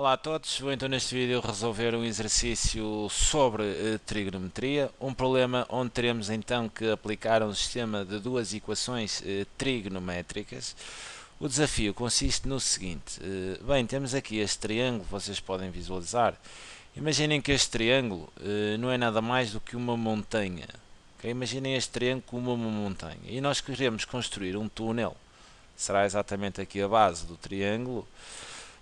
Olá a todos, vou então neste vídeo resolver um exercício sobre trigonometria, um problema onde teremos então que aplicar um sistema de duas equações trigonométricas. O desafio consiste no seguinte, bem, temos aqui este triângulo, vocês podem visualizar. Imaginem que este triângulo não é nada mais do que uma montanha. Okay? Imaginem este triângulo como uma montanha e nós queremos construir um túnel, será exatamente aqui a base do triângulo,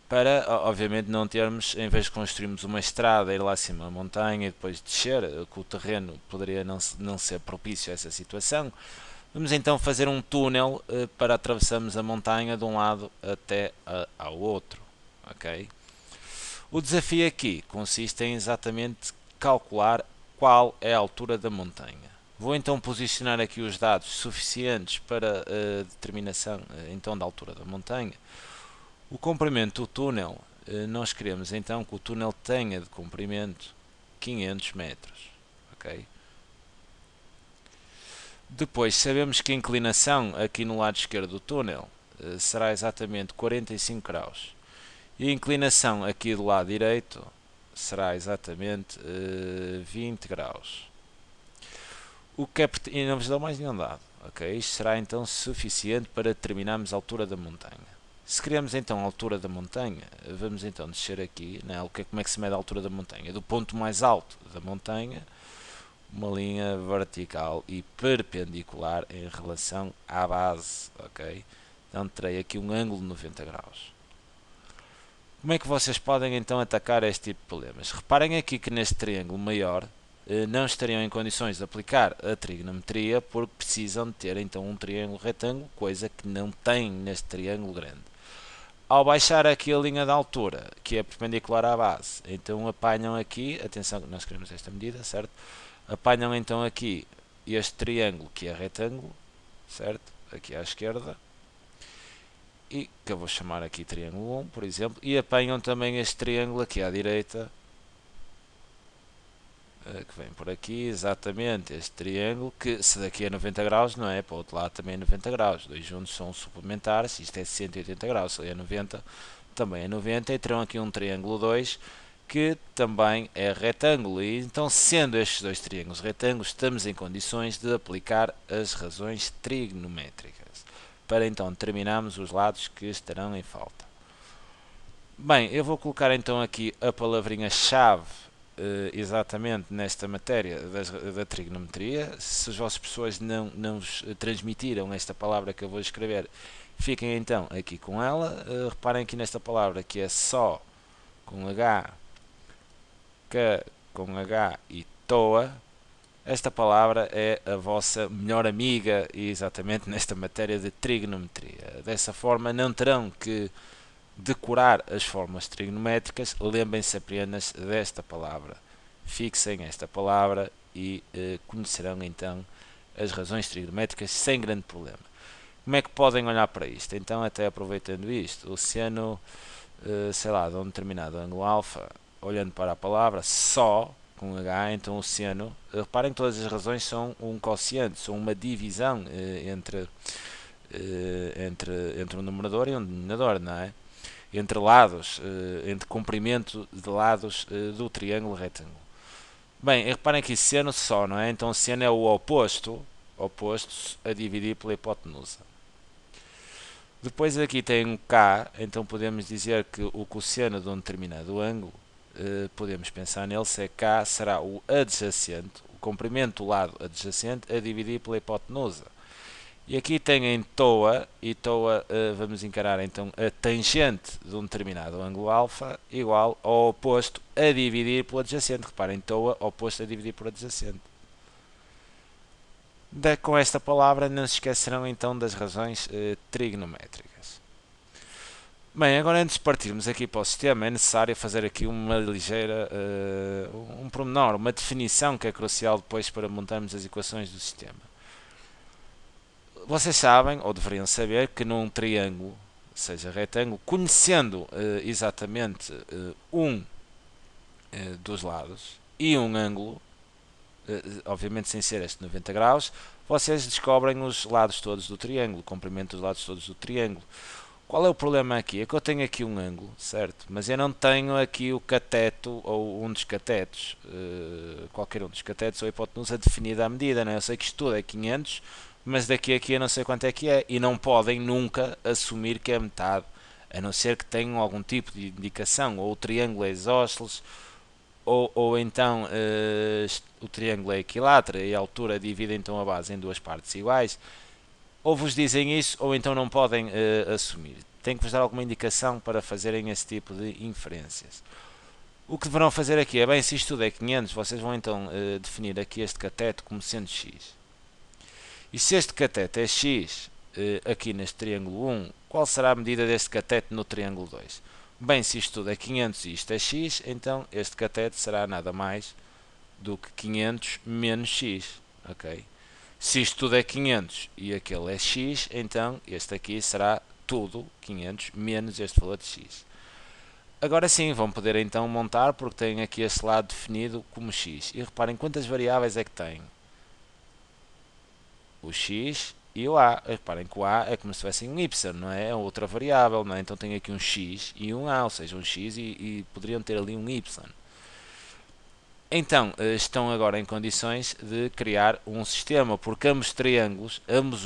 para, obviamente, não termos, em vez de construirmos uma estrada, ir lá acima da montanha e depois descer, que o terreno poderia não ser propício a essa situação, vamos então fazer um túnel para atravessarmos a montanha de um lado até ao outro. Okay? O desafio aqui consiste em exatamente calcular qual é a altura da montanha. Vou então posicionar aqui os dados suficientes para a determinação então da altura da montanha. O comprimento do túnel, nós queremos então que o túnel tenha de comprimento 500 metros. Okay? Depois sabemos que a inclinação aqui no lado esquerdo do túnel será exatamente 45 graus. E a inclinação aqui do lado direito será exatamente 20 graus. O que é, e não vos dou mais nenhum dado. Okay? Isto será então suficiente para determinarmos a altura da montanha. Se queremos então a altura da montanha, vamos então descer aqui, né? Como é que se mede a altura da montanha? Do ponto mais alto da montanha, uma linha vertical e perpendicular em relação à base, ok? Então terei aqui um ângulo de 90 graus. Como é que vocês podem então atacar este tipo de problemas? Reparem aqui que neste triângulo maior não estariam em condições de aplicar a trigonometria porque precisam de ter então um triângulo retângulo, coisa que não tem neste triângulo grande. Ao baixar aqui a linha da altura, que é perpendicular à base, então apanham aqui, atenção que nós queremos esta medida, certo? Apanham então aqui este triângulo que é retângulo, certo? Aqui à esquerda, e que eu vou chamar aqui triângulo 1, por exemplo, e apanham também este triângulo aqui à direita, que vem por aqui, exatamente este triângulo, que se daqui é 90 graus, não é? Para o outro lado também é 90 graus, dois juntos são suplementares, isto é 180 graus, se é 90, também é 90, e terão aqui um triângulo 2, que também é retângulo, e então sendo estes dois triângulos retângulos, estamos em condições de aplicar as razões trigonométricas, para então determinarmos os lados que estarão em falta. Bem, eu vou colocar então aqui a palavrinha-chave exatamente nesta matéria da trigonometria. Se as vossas pessoas não vos transmitiram esta palavra que eu vou escrever, fiquem então aqui com ela. Reparem aqui nesta palavra que é só com H, que com H e toa. Esta palavra é a vossa melhor amiga exatamente nesta matéria de trigonometria. Dessa forma não terão que decorar as formas trigonométricas, lembrem-se apenas desta palavra. Fixem esta palavra e conhecerão então as razões trigonométricas sem grande problema. Como é que podem olhar para isto? Então, até aproveitando isto, o seno, sei lá, de um determinado ângulo alfa, olhando para a palavra só, com H, então o seno, reparem que todas as razões são um quociente, são uma divisão entre um numerador e um denominador, não é? Entre lados, entre comprimento de lados do triângulo retângulo. Bem, reparem aqui, seno só, não é? Então seno é o oposto a dividir pela hipotenusa. Depois aqui tem um K, então podemos dizer que o cosseno de um determinado ângulo, podemos pensar nele, se é K, será o adjacente, o comprimento do lado adjacente a dividir pela hipotenusa. E aqui tem em toa, e toa vamos encarar então a tangente de um determinado ângulo alfa igual ao oposto a dividir pelo adjacente. Reparem, toa, oposto a dividir por adjacente. Com esta palavra não se esquecerão então das razões trigonométricas. Bem, agora antes de partirmos aqui para o sistema é necessário fazer aqui uma ligeira, um pormenor, uma definição que é crucial depois para montarmos as equações do sistema. Vocês sabem, ou deveriam saber, que num triângulo, seja retângulo, conhecendo exatamente um dos lados e um ângulo, obviamente sem ser este 90 graus, vocês descobrem os lados todos do triângulo, o comprimento dos lados todos do triângulo. Qual é o problema aqui? É que eu tenho aqui um ângulo, certo? Mas eu não tenho aqui o cateto ou um dos catetos, qualquer um dos catetos ou hipotenusa definida à medida, né? Eu sei que isto tudo é 500, mas daqui a aqui eu não sei quanto é que é. E não podem nunca assumir que é metade, a não ser que tenham algum tipo de indicação, ou o triângulo é isósceles, ou então o triângulo é equilátero e a altura divide então a base em duas partes iguais. Ou vos dizem isso, ou então não podem assumir. Tem que vos dar alguma indicação para fazerem esse tipo de inferências. O que deverão fazer aqui é, bem, se isto tudo é 500, vocês vão então definir aqui este cateto como sendo x. E se este cateto é x aqui neste triângulo 1, qual será a medida deste cateto no triângulo 2? Bem, se isto tudo é 500 e isto é x, então este cateto será nada mais do que 500 menos x. Ok? Se isto tudo é 500 e aquele é x, então este aqui será tudo 500 menos este valor de x. Agora sim, vão poder então montar, porque têm aqui este lado definido como x. E reparem quantas variáveis é que tem. O x e o a. Reparem que o a é como se tivessem um y, não é? É outra variável, não é? Então tem aqui um x e um a, ou seja, um x e poderiam ter ali um y. Então, estão agora em condições de criar um sistema, porque ambos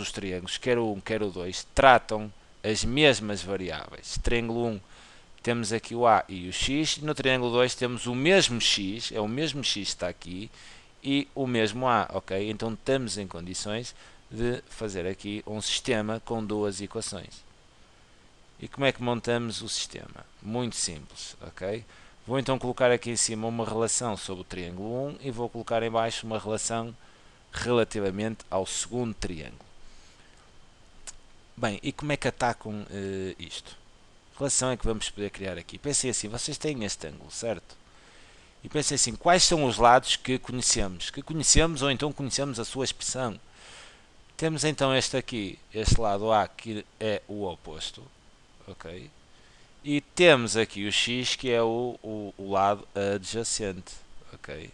os triângulos, quer o 1, quer o 2, tratam as mesmas variáveis. Triângulo 1 temos aqui o a e o x, e no triângulo 2 temos o mesmo x, é o mesmo x que está aqui, e o mesmo a, ok? Então estamos em condições de fazer aqui um sistema com duas equações. E como é que montamos o sistema? Muito simples, ok? Vou então colocar aqui em cima uma relação sobre o triângulo 1 e vou colocar em baixo uma relação relativamente ao segundo triângulo. Bem, e como é que atacam isto? Que relação é que vamos poder criar aqui? Pensem assim, vocês têm este ângulo, certo? E pensem assim, quais são os lados que conhecemos? Que conhecemos ou então conhecemos a sua expressão? Temos então este aqui, este lado A, que é o oposto, ok? E temos aqui o x, que é o lado adjacente, ok?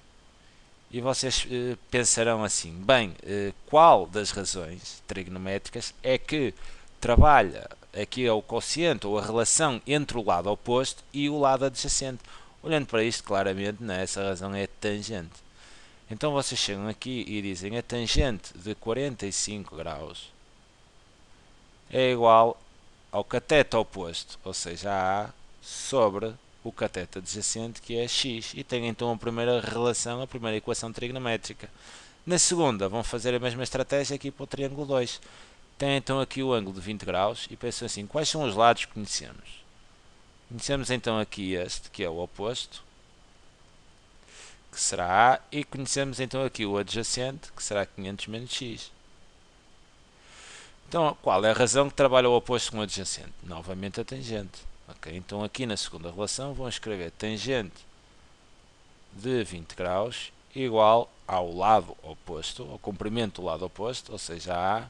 E vocês pensarão assim, bem, qual das razões trigonométricas é que trabalha, aqui é o quociente ou a relação entre o lado oposto e o lado adjacente? Olhando para isto claramente, né, essa razão é tangente. Então vocês chegam aqui e dizem a tangente de 45 graus é igual ao cateto oposto, ou seja, a sobre o cateto adjacente, que é x. E tem então a primeira relação, a primeira equação trigonométrica. Na segunda, vão fazer a mesma estratégia aqui para o triângulo 2. Tem então aqui o ângulo de 20 graus e pensam assim, quais são os lados que conhecemos? Conhecemos então aqui este, que é o oposto, que será A, e conhecemos então aqui o adjacente, que será 500 menos x. Então, qual é a razão que trabalha o oposto com o adjacente? Novamente a tangente. Okay? Então, aqui na segunda relação, vão escrever tangente de 20 graus igual ao lado oposto, ao comprimento do lado oposto, ou seja, a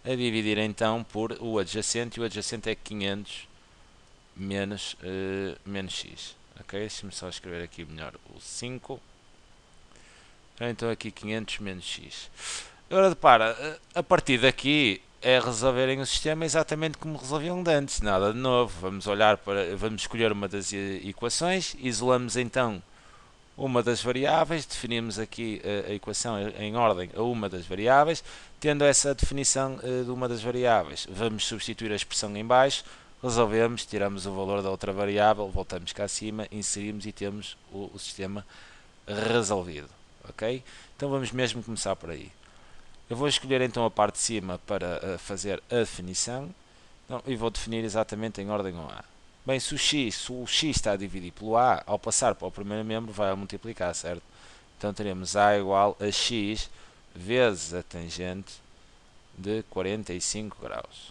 dividir então por o adjacente, e o adjacente é 500 menos x. Ok? Deixa-me só escrever aqui melhor o 5. Então, aqui 500 menos x. Agora, repara, a partir daqui é resolverem o sistema exatamente como resolviam antes, nada de novo. Vamos escolher uma das equações, isolamos então uma das variáveis, definimos aqui a equação em ordem a uma das variáveis. Tendo essa definição de uma das variáveis, vamos substituir a expressão em baixo, resolvemos, tiramos o valor da outra variável, voltamos cá acima, inserimos e temos o sistema resolvido. Ok? Então vamos mesmo começar por aí. Eu vou escolher então a parte de cima para fazer a definição, então, e vou definir exatamente em ordem ao A. Bem, se o x está a dividir pelo A, ao passar para o primeiro membro vai a multiplicar, certo? Então teremos A igual a x vezes a tangente de 45 graus.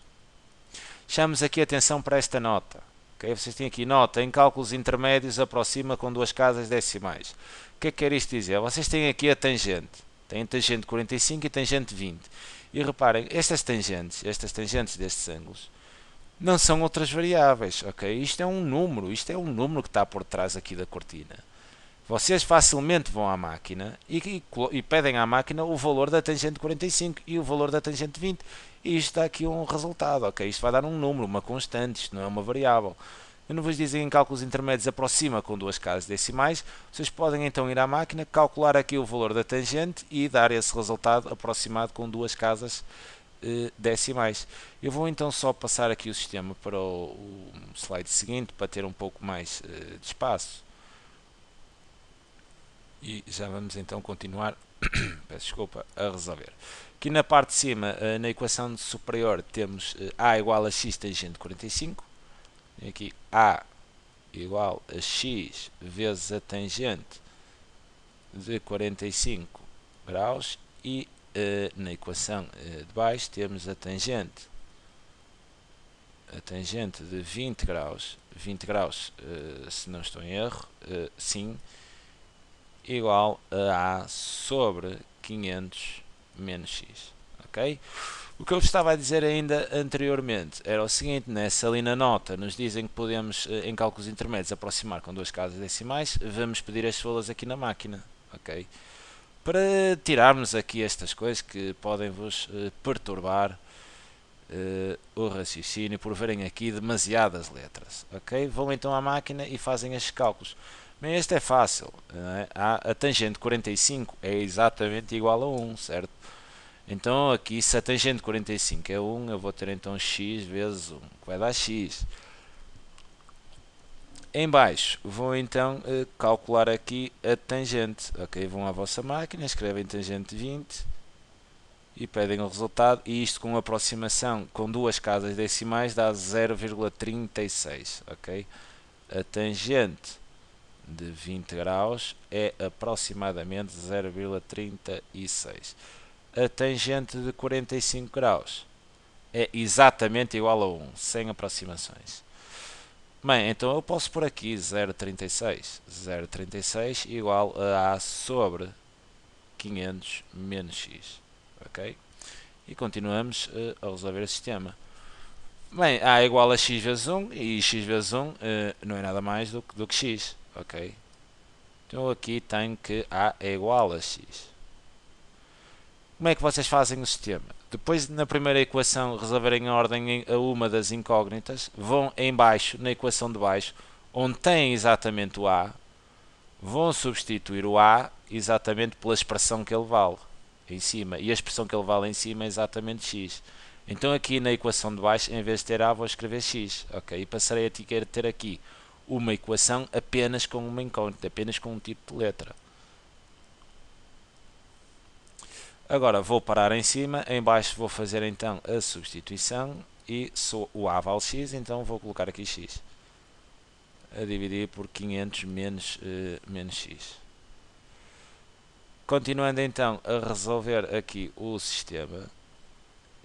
Chamamos aqui a atenção para esta nota. Okay? Vocês têm aqui nota, em cálculos intermédios aproxima com duas casas decimais. O que é que quer isto dizer? Vocês têm aqui a tangente. Tem tangente 45 e tangente 20. E reparem, estas tangentes destes ângulos, não são outras variáveis, ok? Isto é um número que está por trás aqui da cortina. Vocês facilmente vão à máquina e pedem à máquina o valor da tangente 45 e o valor da tangente 20. E isto dá aqui um resultado, ok? Isto vai dar um número, uma constante, isto não é uma variável. Eu não vos dizem em cálculos intermédios aproxima com duas casas decimais. Vocês podem então ir à máquina, calcular aqui o valor da tangente e dar esse resultado aproximado com duas casas decimais. Eu vou então só passar aqui o sistema para o slide seguinte para ter um pouco mais de espaço. E já vamos então continuar peço desculpa, a resolver. Aqui na parte de cima, na equação superior, temos A igual a x tangente 45. E aqui A igual a x vezes a tangente de 45 graus. E na equação de baixo temos a tangente de 20 graus, se não estou em erro, sim, igual a A sobre 500 menos x, ok? O que eu estava a dizer ainda anteriormente era o seguinte, né? Se ali na nota nos dizem que podemos, em cálculos intermédios, aproximar com duas casas decimais, vamos pedir as solas aqui na máquina, ok? Para tirarmos aqui estas coisas que podem vos perturbar o raciocínio por verem aqui demasiadas letras, ok? Vão então à máquina e fazem estes cálculos. Bem, este é fácil, é? A tangente 45 é exatamente igual a 1, certo? Então aqui, se a tangente 45 é 1, eu vou ter então x vezes 1, que vai dar x. Em baixo, vou então calcular aqui a tangente. Ok, vão à vossa máquina, escrevem tangente 20 e pedem o resultado. E isto com aproximação com duas casas decimais dá 0,36. Ok, a tangente de 20 graus é aproximadamente 0,36. A tangente de 45 graus é exatamente igual a 1, sem aproximações. Bem, então eu posso pôr aqui 0,36. 0,36 igual a A sobre 500 menos x. Ok? E continuamos a resolver o sistema. Bem, A igual a x vezes 1 e x vezes 1 não é nada mais do que x. Ok? Então aqui tenho que A é igual a x. Como é que vocês fazem o sistema? Depois, na primeira equação, resolverem a ordem a uma das incógnitas, vão em baixo, na equação de baixo, onde têm exatamente o A, vão substituir o A exatamente pela expressão que ele vale em cima. E a expressão que ele vale em cima é exatamente x. Então aqui na equação de baixo, em vez de ter A, vou escrever x. Ok? E passarei a ter aqui uma equação apenas com uma incógnita, apenas com um tipo de letra. Agora vou parar em cima, em baixo vou fazer então a substituição e o A vale x, então vou colocar aqui x. A dividir por 500 menos x. Continuando então a resolver aqui o sistema.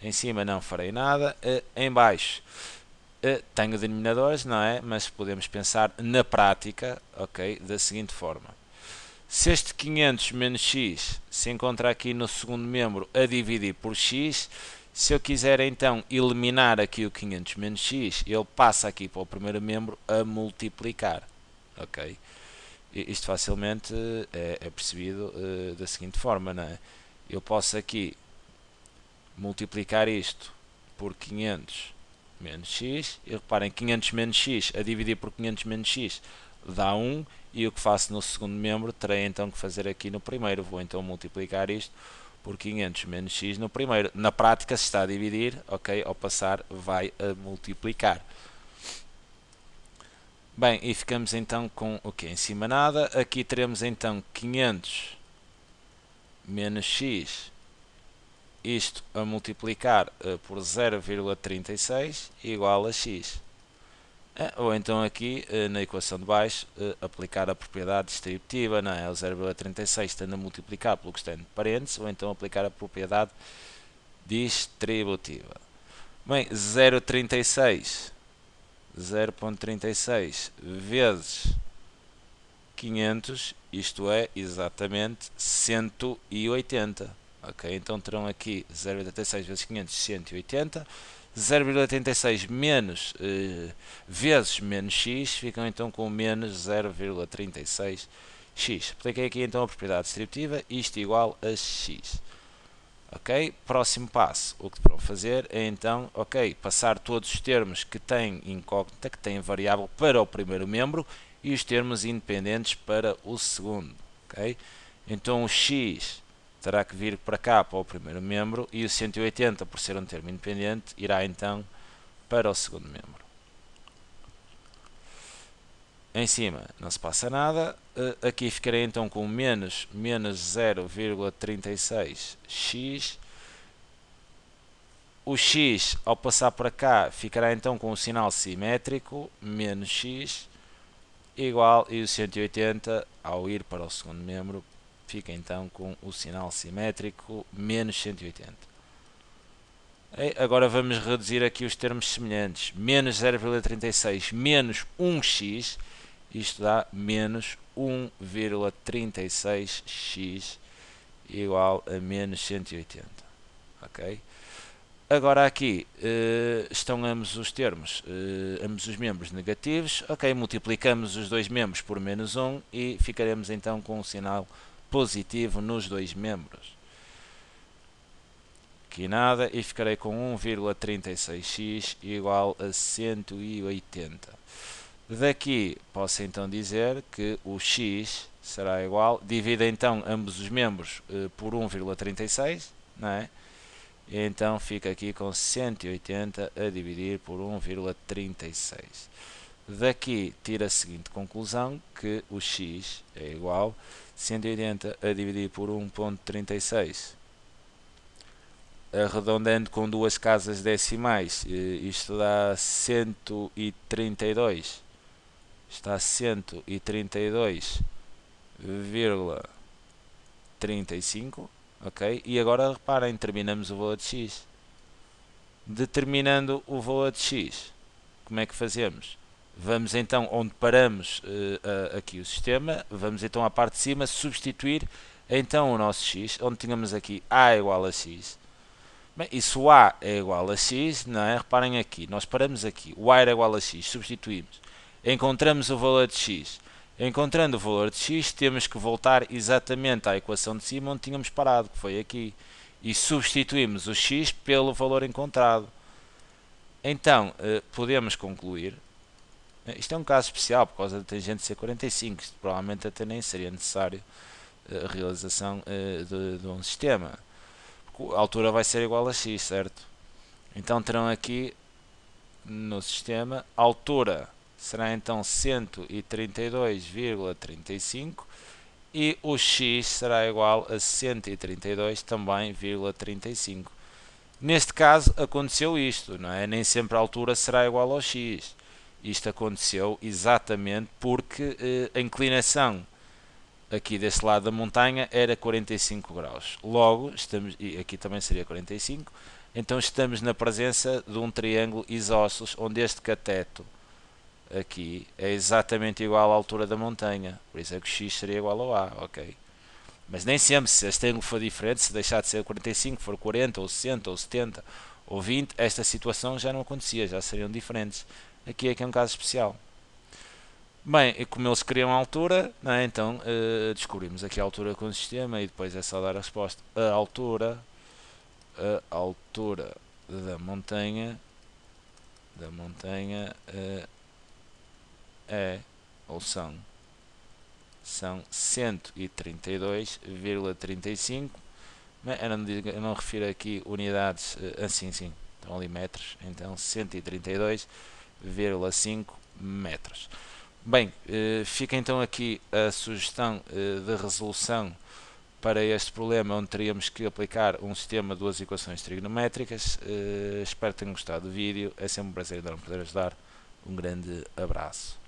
Em cima não farei nada, em baixo tenho denominadores, não é? Mas podemos pensar na prática, ok? Da seguinte forma. Se este 500 menos x se encontra aqui no segundo membro a dividir por x, se eu quiser então eliminar aqui o 500 menos x, ele passa aqui para o primeiro membro a multiplicar. Ok? Isto facilmente é percebido da seguinte forma, não é? Eu posso aqui multiplicar isto por 500 menos x, e reparem, 500 menos x a dividir por 500 menos x dá 1, e o que faço no segundo membro terei então que fazer aqui no primeiro. Vou então multiplicar isto por 500 menos x no primeiro. Na prática, se está a dividir, ok, ao passar vai a multiplicar. Bem, e ficamos então com o que? Em cima nada. Aqui teremos então 500 menos x, isto a multiplicar por 0,36 igual a x. Ou então aqui na equação de baixo aplicar a propriedade distributiva, não é? O 0,36 tendo a multiplicar pelo que está entre parênteses, ou então aplicar a propriedade distributiva. Bem, 0,36 vezes 500, isto é exatamente 180. Ok, então terão aqui 0,86 vezes 500, 180. 0,86 menos vezes menos x, ficam então com menos 0,36 x. Apliquei aqui então a propriedade distributiva, isto igual a x. Ok? Próximo passo, o que deverão fazer é então, ok, passar todos os termos que têm incógnita, que têm variável para o primeiro membro e os termos independentes para o segundo. Ok? Então o x terá que vir para cá para o primeiro membro e o 180, por ser um termo independente, irá então para o segundo membro. Em cima não se passa nada, aqui ficarei então com menos 0,36x. O x, ao passar para cá, ficará então com o sinal simétrico, menos x, igual, e o 180, ao ir para o segundo membro, fica então com o sinal simétrico, menos 180. Agora vamos reduzir aqui os termos semelhantes. Menos 0,36 menos 1x, isto dá menos 1,36x igual a menos 180. Ok? Agora aqui estão ambos os termos, ambos os membros negativos. Ok, multiplicamos os dois membros por menos 1 e ficaremos então com um sinal positivo nos dois membros. Aqui nada e ficarei com 1,36x igual a 180. Daqui posso então dizer que o x será igual, divide então ambos os membros por 1,36, não é? E então fica aqui com 180 a dividir por 1,36. Daqui tira a seguinte conclusão, que o x é igual a 180 a dividir por 1,36. Arredondando com duas casas decimais, isto dá 132. Está 132,35, ok? E agora reparem, terminamos o valor de x. Determinando o valor de x, como é que fazemos? Vamos então, onde paramos aqui o sistema, vamos então à parte de cima substituir então o nosso x, onde tínhamos aqui a igual a x. Bem, e se o a é igual a x, não é? Reparem aqui, nós paramos aqui, o a era igual a x, substituímos. Encontramos o valor de x. Encontrando o valor de x, temos que voltar exatamente à equação de cima onde tínhamos parado, que foi aqui. E substituímos o x pelo valor encontrado. Então, podemos concluir. Isto é um caso especial por causa da tangente ser 45. Isto provavelmente até nem seria necessário a realização de um sistema. A altura vai ser igual a x, certo? Então terão aqui no sistema a altura será então 132,35 e o x será igual a 132 também,35. Neste caso aconteceu isto, não é? Nem sempre a altura será igual ao x. Isto aconteceu exatamente porque a inclinação aqui deste lado da montanha era 45 graus. Logo, estamos, e aqui também seria 45, então estamos na presença de um triângulo isósceles, onde este cateto aqui é exatamente igual à altura da montanha. Por isso é que o x seria igual ao a, ok? Mas nem sempre, se este ângulo for diferente, se deixar de ser 45, for 40, ou 60, ou 70, ou 20, esta situação já não acontecia, já seriam diferentes. Aqui é que é um caso especial. Bem, e como eles queriam a altura, não é? Então descobrimos aqui a altura com o sistema e depois é só dar a resposta. A altura da montanha é, ou são 132,35. Eu não refiro aqui unidades, assim sim, estão ali metros, então 132,5 metros. Bem, fica então aqui a sugestão de resolução para este problema, onde teríamos que aplicar um sistema de duas equações trigonométricas. Espero que tenham gostado do vídeo, é sempre um prazer enorme poder ajudar. Um grande abraço.